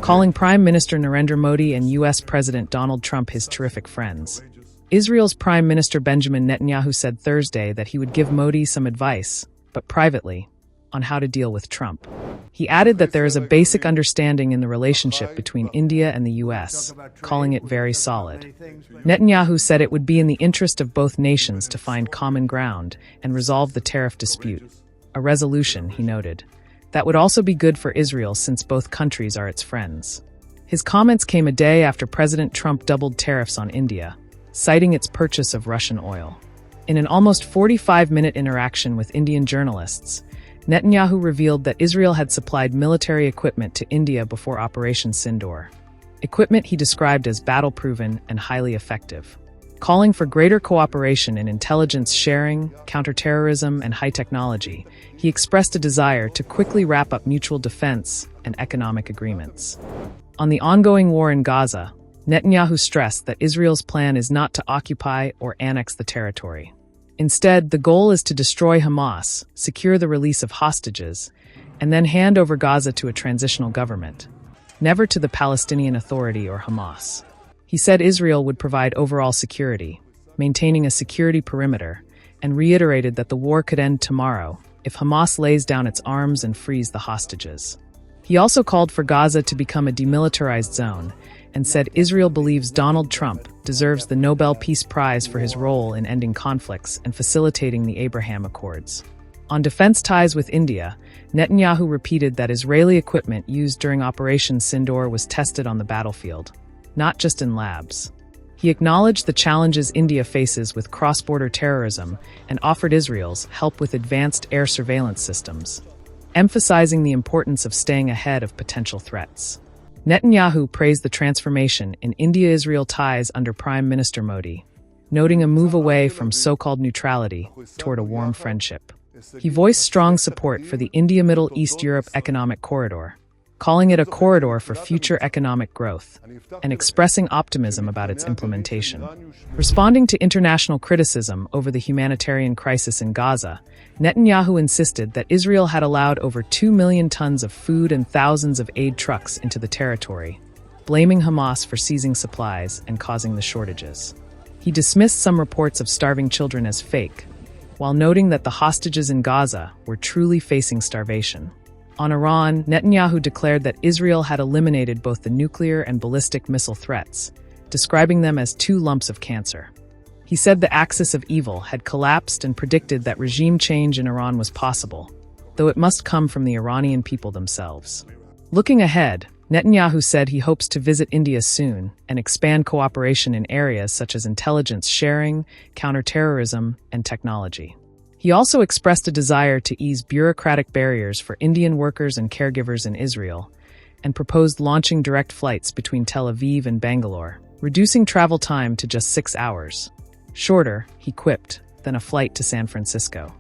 calling Prime Minister Narendra Modi and U.S. President Donald Trump his terrific friends. Israel's Prime Minister Benjamin Netanyahu said Thursday that he would give Modi some advice, but privately, on how to deal with Trump. He added that there is a basic understanding in the relationship between India and the U.S., calling it very solid. Netanyahu said it would be in the interest of both nations to find common ground and resolve the tariff dispute. A resolution, he noted, that would also be good for Israel since both countries are its friends. His comments came a day after President Trump doubled tariffs on India, citing its purchase of Russian oil. In an almost 45-minute interaction with Indian journalists, Netanyahu revealed that Israel had supplied military equipment to India before Operation Sindoor. Equipment he described as battle-proven and highly effective. Calling for greater cooperation in intelligence sharing, counterterrorism, and high technology, he expressed a desire to quickly wrap up mutual defense and economic agreements. On the ongoing war in Gaza, Netanyahu stressed that Israel's plan is not to occupy or annex the territory. Instead, the goal is to destroy Hamas, secure the release of hostages, and then hand over Gaza to a transitional government, never to the Palestinian Authority or Hamas. He said Israel would provide overall security, maintaining a security perimeter, and reiterated that the war could end tomorrow if Hamas lays down its arms and frees the hostages. He also called for Gaza to become a demilitarized zone and said Israel believes Donald Trump deserves the Nobel Peace Prize for his role in ending conflicts and facilitating the Abraham Accords. On defense ties with India, Netanyahu repeated that Israeli equipment used during Operation Sindoor was tested on the battlefield, not just in labs. He acknowledged the challenges India faces with cross-border terrorism and offered Israel's help with advanced air surveillance systems, emphasizing the importance of staying ahead of potential threats. Netanyahu praised the transformation in India-Israel ties under Prime Minister Modi, noting a move away from so-called neutrality toward a warm friendship. He voiced strong support for the India-Middle East-Europe Economic Corridor, calling it a corridor for future economic growth, and expressing optimism about its implementation. Responding to international criticism over the humanitarian crisis in Gaza, Netanyahu insisted that Israel had allowed over 2 million tons of food and thousands of aid trucks into the territory, blaming Hamas for seizing supplies and causing the shortages. He dismissed some reports of starving children as fake, while noting that the hostages in Gaza were truly facing starvation. On Iran, Netanyahu declared that Israel had eliminated both the nuclear and ballistic missile threats, describing them as two lumps of cancer. He said the axis of evil had collapsed and predicted that regime change in Iran was possible, though it must come from the Iranian people themselves. Looking ahead, Netanyahu said he hopes to visit India soon and expand cooperation in areas such as intelligence sharing, counterterrorism, and technology. He also expressed a desire to ease bureaucratic barriers for Indian workers and caregivers in Israel, and proposed launching direct flights between Tel Aviv and Bangalore, reducing travel time to just 6 hours. Shorter, he quipped, than a flight to San Francisco.